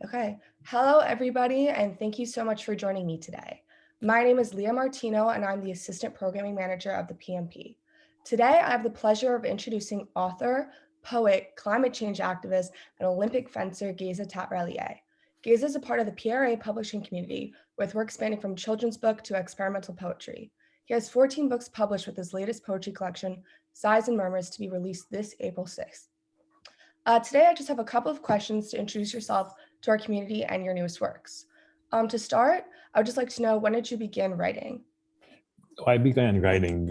Okay. Hello, everybody, and thank you so much for joining me today. My name is Leah Martino, and I'm the Assistant Programming Manager of the PMP. Today, I have the pleasure of introducing author, poet, climate change activist, and Olympic fencer Geza Tatrallyay. Geza is a part of the PRA publishing community, with work spanning from children's book to experimental poetry. He has 14 books published with his latest poetry collection, Sighs and Murmurs, to be released this April 6th. Today, I just have a couple of questions to introduce yourself to our community and your newest works. To start, I would just like to know, when did you begin writing? I began writing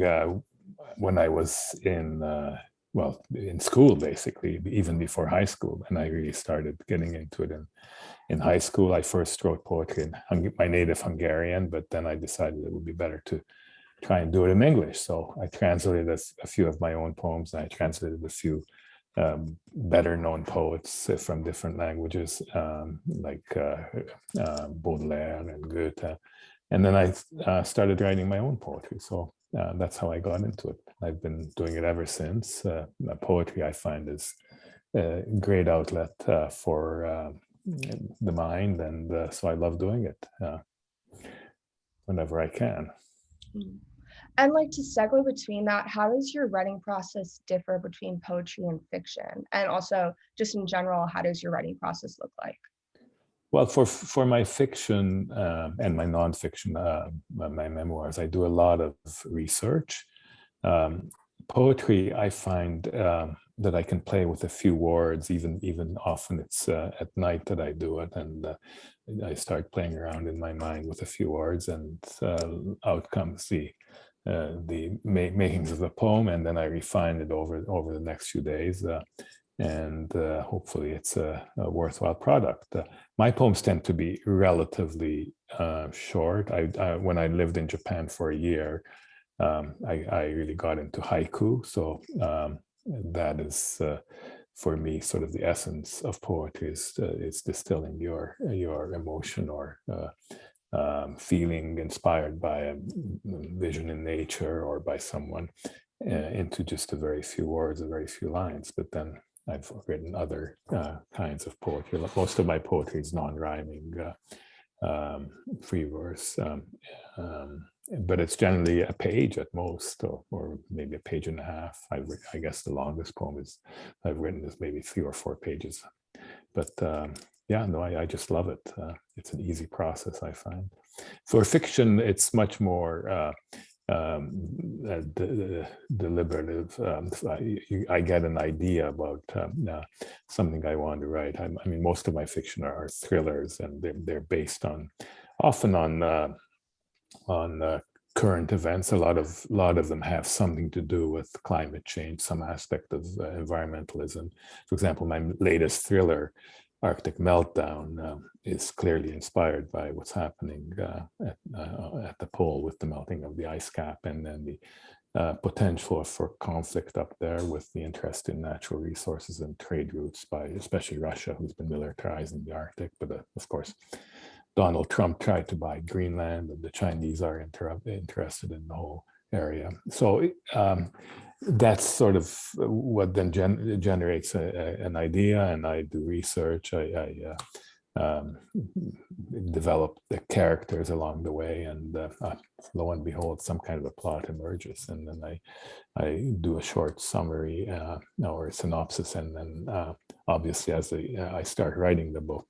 when I was in school, basically, even before high school. And I really started getting into it in high school. I first wrote poetry in my native Hungarian, but then I decided it would be better to try and do it in English. So I translated a few of my own poems, and I translated a few better known poets from different languages, like Baudelaire and Goethe. And then I started writing my own poetry. So that's how I got into it. I've been doing it ever since. Poetry, I find, is a great outlet for the mind. And so I love doing it whenever I can. And like, to segue between that, how does your writing process differ between poetry and fiction? And also, just in general, how does your writing process look like? Well, for my fiction and my nonfiction, my memoirs, I do a lot of research. Poetry, I find that I can play with a few words. Even often it's at night that I do it, and I start playing around in my mind with a few words, and out comes the makings of the poem, and then I refine it over the next few days. And hopefully it's a worthwhile product. My poems tend to be relatively short. When I lived in Japan for a year, I really got into haiku. So that is, for me, sort of the essence of poetry is distilling your emotion or feeling inspired by a vision in nature or by someone into just a very few words, a very few lines. But then I've written other kinds of poetry. Most of my poetry is non-rhyming, free verse, but it's generally a page at most, or maybe a page and a half. I guess the longest poem I've written is maybe 3 or 4 pages. But yeah, no, I just love it. It's an easy process, I find. For fiction, it's much more deliberative. I get an idea about something I want to write. I mean, most of my fiction are thrillers, and they're based often on current events. A lot of them have something to do with climate change, some aspect of environmentalism. For example, my latest thriller, Arctic Meltdown, is clearly inspired by what's happening at the pole with the melting of the ice cap, and then the potential for conflict up there with the interest in natural resources and trade routes by especially Russia, who's been militarizing the Arctic. But of course, Donald Trump tried to buy Greenland, and the Chinese are interested in the whole area. So that's sort of what then generates an idea, and I do research. I develop the characters along the way, and lo and behold, some kind of a plot emerges, and then I do a short summary or a synopsis, and then obviously as I start writing the book,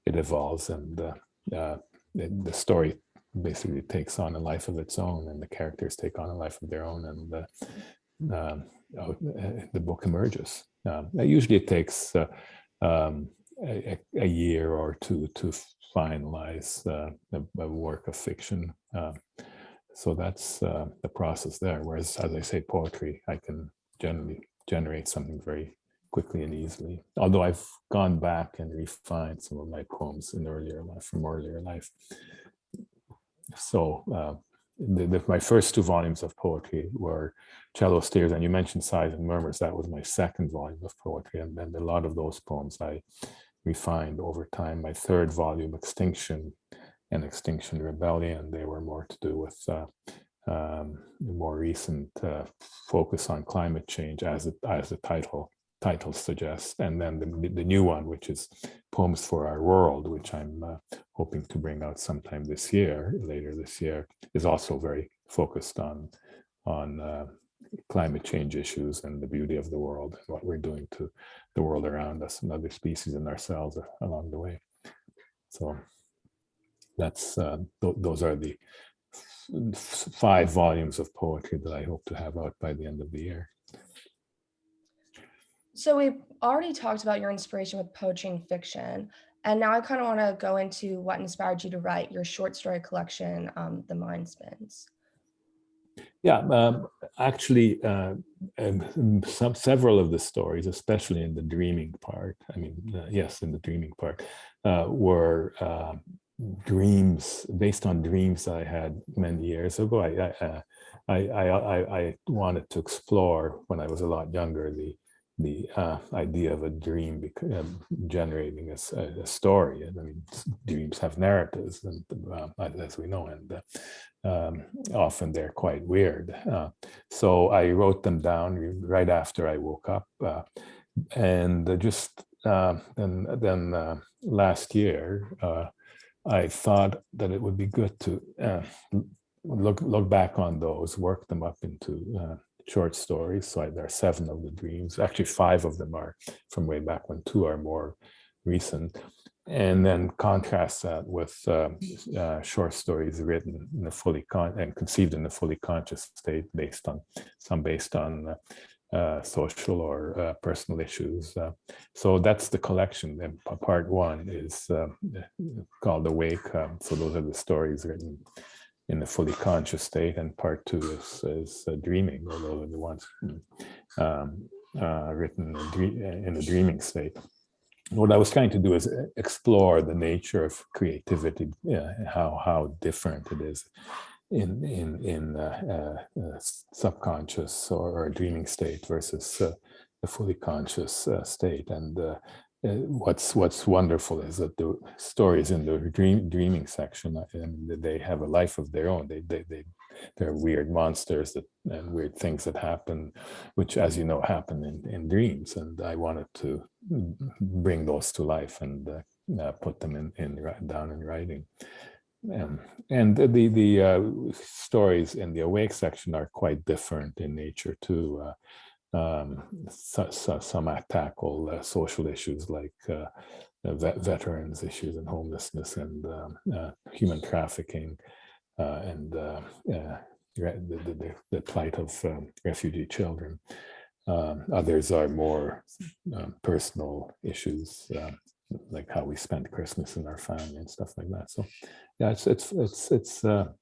it evolves, and the story basically takes on a life of its own, and the characters take on a life of their own, and the book emerges. Usually it takes a year or two to finalize a work of fiction. So that's the process there. Whereas, as I say, poetry, I can generally generate something very quickly and easily. Although I've gone back and refined some of my poems from earlier life. So my first 2 volumes of poetry were Cello Steers, and you mentioned Sighs and Murmurs. That was my second volume of poetry, and then a lot of those poems I refined over time. My third volume, Extinction and Extinction Rebellion, they were more to do with more recent focus on climate change, as the title title suggests. And then the new one, which is Poems for Our World, which I'm hoping to bring out sometime this year, later this year, is also very focused on climate change issues and the beauty of the world and what we're doing to the world around us and other species and ourselves along the way. So that's those are the 5 volumes of poetry that I hope to have out by the end of the year. So we've already talked about your inspiration with poetry and fiction, and now I kind of want to go into what inspired you to write your short story collection, The Mind Spins. Yeah, actually, several of the stories, especially in the dreaming part, I mean, yes, in the dreaming part, were dreams, based on dreams I had many years ago. I wanted to explore, when I was a lot younger, the idea of a dream generating a story. I mean, dreams have narratives, and as we know, and often they're quite weird. So I wrote them down right after I woke up, and just then last year, I thought that it would be good to look back on those, work them up into short stories. So there are 7 of the dreams. Actually, 5 of them are from way back when, 2 are more recent. And then contrast that with short stories written in a and conceived in a fully conscious state, based on social or personal issues. So that's the collection. And part 1 is called Awake. So those are the stories written in the fully conscious state, and part 2 is Dreaming, or those are the ones written in the dreaming state. What I was trying to do is explore the nature of creativity, how different it is in subconscious or a dreaming state versus the fully conscious state. And what's wonderful is that the stories in the dreaming section, they have a life of their own. They're weird monsters and weird things that happen, which, as you know, happen in dreams. And I wanted to bring those to life and put them down in writing. And the stories in the Awake section are quite different in nature too. Some tackle social issues like veterans issues and homelessness and human trafficking and the plight of refugee children. Others are more personal issues, like how we spend Christmas in our family and stuff like that. So, yeah, it's a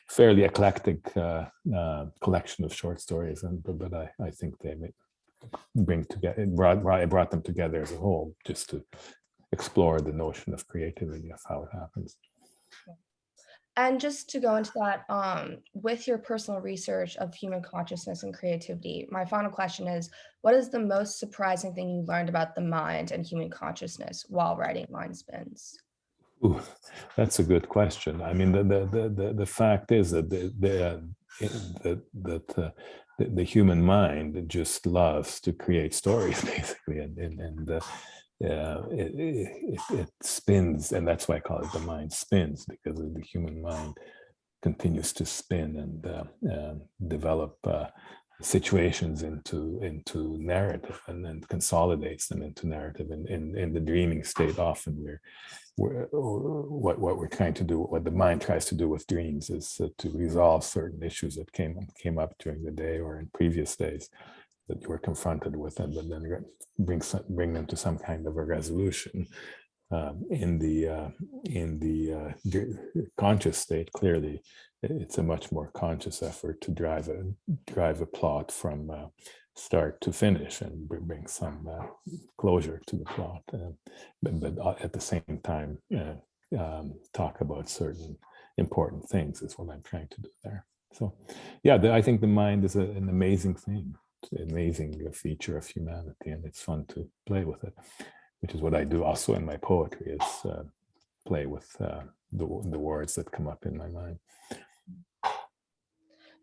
fairly eclectic collection of short stories, but I think they brought them together as a whole, just to explore the notion of creativity, of how it happens. And just to go into that, with your personal research of human consciousness and creativity, my final question is, what is the most surprising thing you learned about the mind and human consciousness while writing Mind Spins? Ooh, that's a good question. I mean, the fact is that the human mind just loves to create stories, basically, and it spins, and that's why I call it the mind spins, because the human mind continues to spin and develop situations into narrative, and then consolidates them into narrative. And in the dreaming state, often what we're trying to do, what the mind tries to do with dreams, is to resolve certain issues that came up during the day or in previous days that you were confronted with, and then bring them to some kind of a resolution. In the conscious state, clearly, it's a much more conscious effort to drive a plot from start to finish and bring some closure to the plot, but at the same time talk about certain important things is what I'm trying to do there. So, yeah, I think the mind is an amazing thing. It's an amazing feature of humanity, and it's fun to play with it, which is what I do also in my poetry, is play with the words that come up in my mind.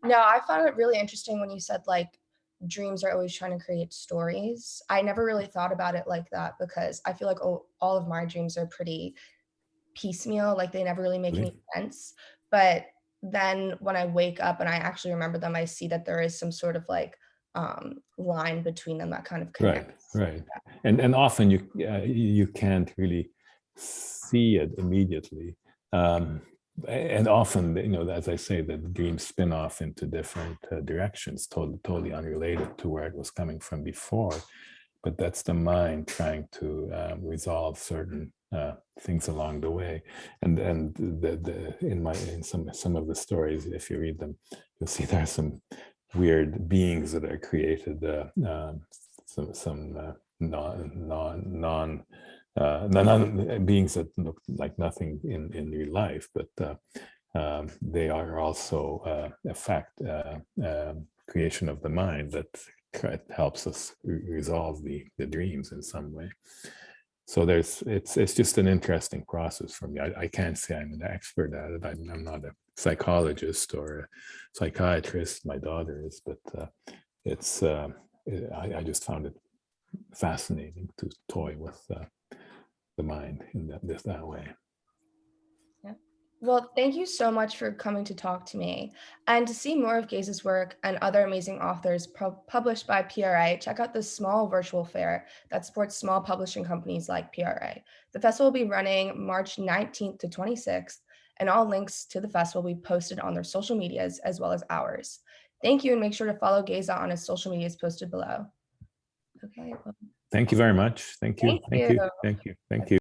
No, I found it really interesting when you said, like, dreams are always trying to create stories. I never really thought about it like that because I feel like all of my dreams are pretty piecemeal, like they never really make any sense. But then when I wake up and I actually remember them, I see that there is some sort of like line between them that kind of Right, connects. right. And often you can't really see it immediately. And often, as I say, the dreams spin off into different directions, totally unrelated to where it was coming from before. But that's the mind trying to resolve certain things along the way. And in some of the stories, if you read them, you'll see there are some weird beings that are created, some non beings that look like nothing in real life, but they are also a fact creation of the mind that helps us resolve the dreams in some way. So it's just an interesting process for me. I can't say I'm an expert at it. I'm not a psychologist or a psychiatrist. My daughter is, but I just found it fascinating to toy with the mind in that way. Yeah. Well, thank you so much for coming to talk to me. And to see more of Geza's work and other amazing authors published by PRA, check out the small virtual fair that supports small publishing companies like PRA. The festival will be running March 19th to 26th, and all links to the festival will be posted on their social medias as well as ours. Thank you, and make sure to follow Geza on his social medias posted below. Okay. Well, Thank you very much. Thank you. thank Thank you. you. Thank you. Thank you.